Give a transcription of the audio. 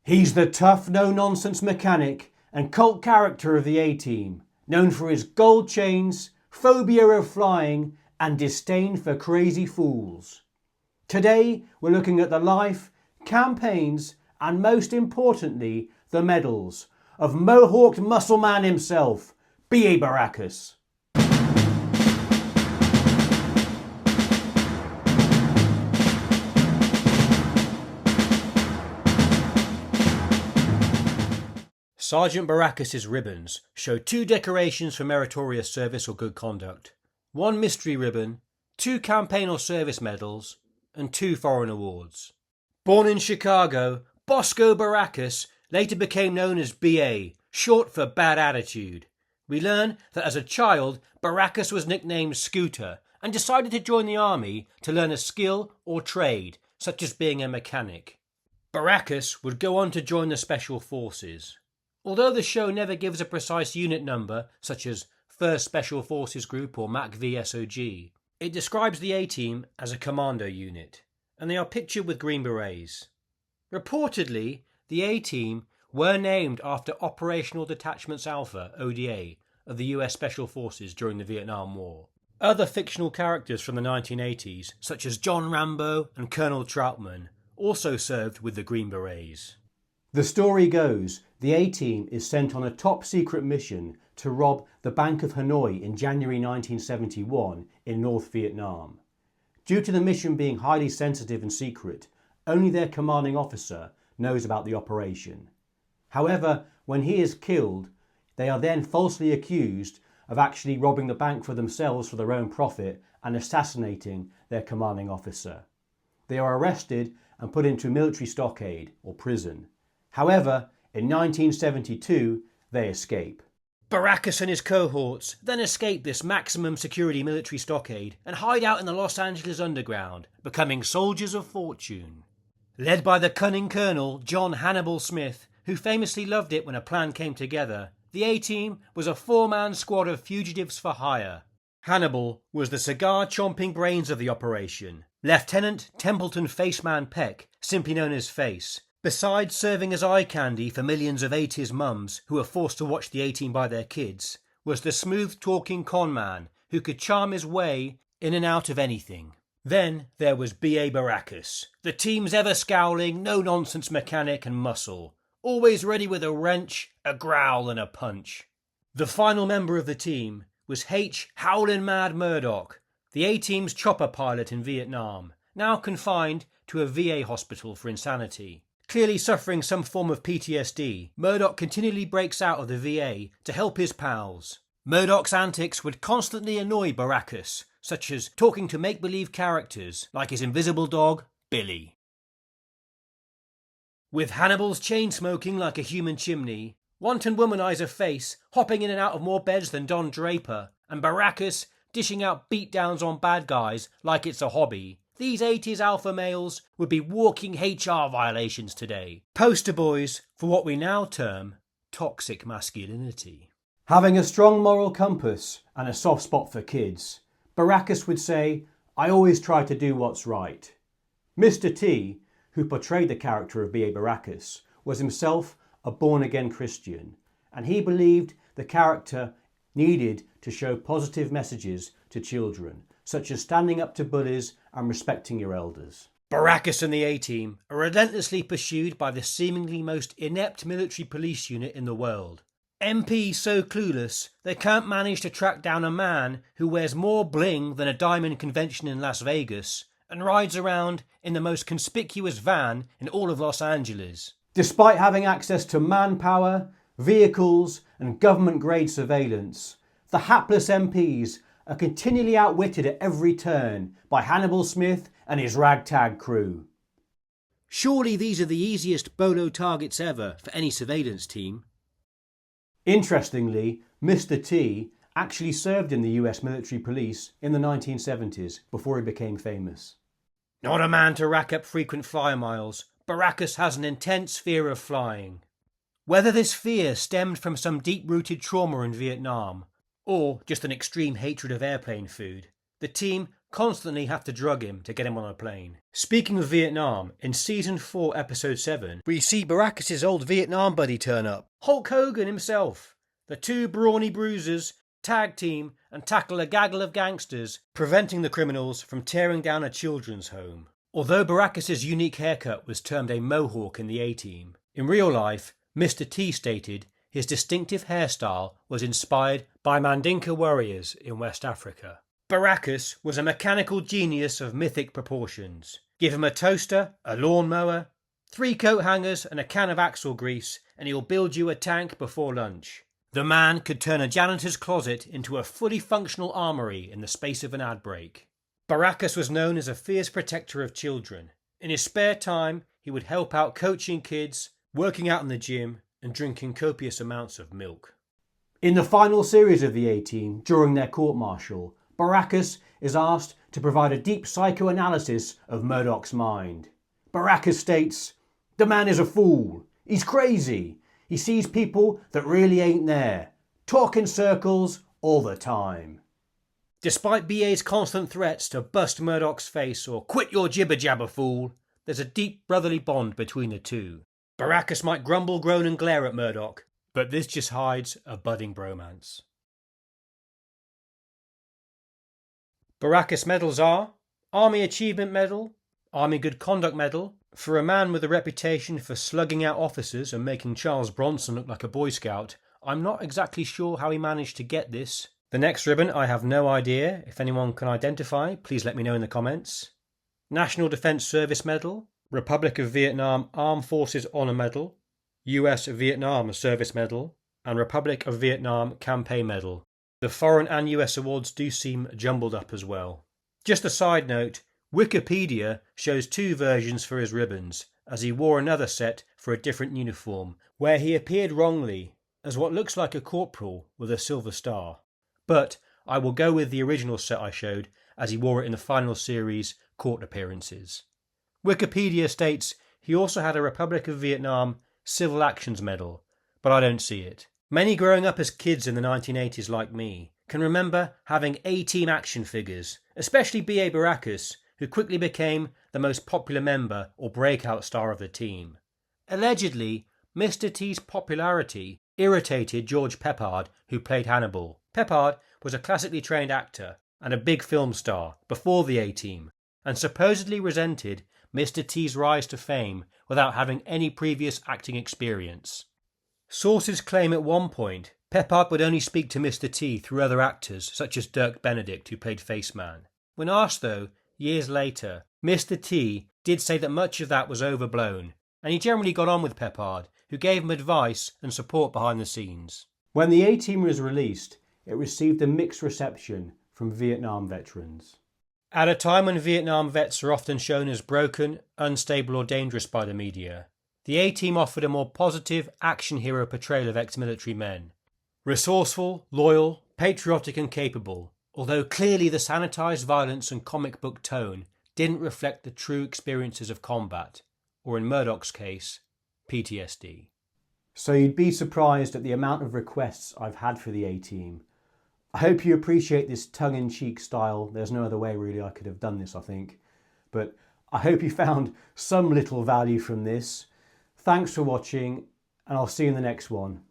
He's the tough, no-nonsense mechanic and cult character of the A-Team, known for his gold chains, phobia of flying and disdain for crazy fools. Today we're looking at the life, campaigns and most importantly the medals of mohawked muscle man himself, B.A. Baracus. Sergeant Baracus's ribbons show 2 decorations for meritorious service or good conduct, 1 mystery ribbon, 2 campaign or service medals, and 2 foreign awards. Born in Chicago, Bosco Baracus later became known as B.A., short for bad attitude. We learn that as a child, Baracus was nicknamed Scooter and decided to join the army to learn a skill or trade, such as being a mechanic. Baracus would go on to join the Special Forces. Although the show never gives a precise unit number, such as 1st Special Forces Group or MACV-SOG, it describes the A-Team as a commando unit, and they are pictured with green berets. Reportedly, the A-Team were named after Operational Detachments Alpha, ODA, of the US Special Forces during the Vietnam War. Other fictional characters from the 1980s, such as John Rambo and Colonel Troutman, also served with the Green Berets. The story goes, the A-Team is sent on a top-secret mission to rob the Bank of Hanoi in January 1971 in North Vietnam. Due to the mission being highly sensitive and secret, only their commanding officer knows about the operation. However, when he is killed, they are then falsely accused of actually robbing the bank for themselves for their own profit and assassinating their commanding officer. They are arrested and put into military stockade or prison. However, in 1972, they escape. Baracus and his cohorts then escape this maximum security military stockade and hide out in the Los Angeles underground, becoming soldiers of fortune. Led by the cunning Colonel John Hannibal Smith, who famously loved it when a plan came together, the A-Team was a 4-man squad of fugitives for hire. Hannibal was the cigar-chomping brains of the operation. Lieutenant Templeton Faceman Peck, simply known as Face, besides serving as eye candy for millions of 80s mums who were forced to watch the A-Team by their kids, was the smooth-talking conman who could charm his way in and out of anything. Then there was B.A. Baracus, the team's ever-scowling, no-nonsense mechanic and muscle, always ready with a wrench, a growl and a punch. The final member of the team was Howling Mad Murdock, the A-Team's chopper pilot in Vietnam, now confined to a VA hospital for insanity. Clearly suffering some form of PTSD, Murdock continually breaks out of the VA to help his pals. Murdock's antics would constantly annoy Baracus, such as talking to make-believe characters like his invisible dog, Billy. With Hannibal's chain-smoking like a human chimney, wanton womanizer Face hopping in and out of more beds than Don Draper, and Baracus dishing out beatdowns on bad guys like it's a hobby, these 80s alpha males would be walking HR violations today. Poster boys for what we now term toxic masculinity. Having a strong moral compass and a soft spot for kids, Baracus would say, "I always try to do what's right." Mr. T, who portrayed the character of B.A. Baracus, was himself a born-again Christian, and he believed the character needed to show positive messages to children, such as standing up to bullies and respecting your elders. Baracus and the A-Team are relentlessly pursued by the seemingly most inept military police unit in the world. MPs so clueless they can't manage to track down a man who wears more bling than a diamond convention in Las Vegas and rides around in the most conspicuous van in all of Los Angeles. Despite having access to manpower, vehicles and government-grade surveillance, the hapless MPs are continually outwitted at every turn by Hannibal Smith and his ragtag crew. Surely these are the easiest bolo targets ever for any surveillance team. Interestingly, Mr. T actually served in the US military police in the 1970s before he became famous. Not a man to rack up frequent flyer miles, Baracus has an intense fear of flying. Whether this fear stemmed from some deep-rooted trauma in Vietnam, or just an extreme hatred of airplane food, the team constantly have to drug him to get him on a plane. Speaking of Vietnam, in Season 4, Episode 7, we see Baracus' old Vietnam buddy turn up. Hulk Hogan himself. The two brawny bruisers tag team and tackle a gaggle of gangsters, preventing the criminals from tearing down a children's home. Although Baracus' unique haircut was termed a mohawk in the A-Team, in real life, Mr. T stated his distinctive hairstyle was inspired by Mandinka warriors in West Africa. Baracus was a mechanical genius of mythic proportions. Give him a toaster, a lawnmower, 3 coat hangers and a can of axle grease, and he'll build you a tank before lunch. The man could turn a janitor's closet into a fully functional armoury in the space of an ad break. Baracus was known as a fierce protector of children. In his spare time, he would help out coaching kids, working out in the gym, and drinking copious amounts of milk. In the final series of the A-Team, during their court-martial, Baracus is asked to provide a deep psychoanalysis of Murdock's mind. Baracus states, "The man is a fool. He's crazy. He sees people that really ain't there. Talk in circles all the time." Despite BA's constant threats to bust Murdock's face or quit your jibber-jabber, fool, there's a deep brotherly bond between the two. Baracus might grumble, groan and glare at Murdock, but this just hides a budding bromance. Baracus medals are Army Achievement Medal, Army Good Conduct Medal, for a man with a reputation for slugging out officers and making Charles Bronson look like a Boy Scout. I'm not exactly sure how he managed to get this. The next ribbon I have no idea. If anyone can identify, please let me know in the comments. National Defence Service Medal, Republic of Vietnam Armed Forces Honour Medal, US Vietnam Service Medal, and Republic of Vietnam Campaign Medal. The foreign and US awards do seem jumbled up as well. Just a side note, Wikipedia shows 2 versions for his ribbons, as he wore another set for a different uniform, where he appeared wrongly as what looks like a corporal with a silver star. But I will go with the original set I showed, as he wore it in the final series court appearances. Wikipedia states he also had a Republic of Vietnam Civil Actions Medal, but I don't see it. Many growing up as kids in the 1980s like me can remember having A-Team action figures, especially B.A. Baracus, who quickly became the most popular member or breakout star of the team. Allegedly, Mr. T's popularity irritated George Peppard, who played Hannibal. Peppard was a classically trained actor and a big film star before the A-Team, and supposedly resented Mr. T's rise to fame without having any previous acting experience. Sources claim at one point Peppard would only speak to Mr. T through other actors such as Dirk Benedict, who played Faceman. When asked though, years later, Mr. T did say that much of that was overblown, and he generally got on with Peppard, who gave him advice and support behind the scenes. When the A-Team was released, it received a mixed reception from Vietnam veterans. At a time when Vietnam vets are often shown as broken, unstable or dangerous by the media, the A-Team offered a more positive action hero portrayal of ex-military men. Resourceful, loyal, patriotic and capable, although clearly the sanitised violence and comic book tone didn't reflect the true experiences of combat, or in Murdock's case, PTSD. So you'd be surprised at the amount of requests I've had for the A-Team. I hope you appreciate this tongue-in-cheek style. There's no other way really I could have done this, I think. But I hope you found some little value from this. Thanks for watching, and I'll see you in the next one.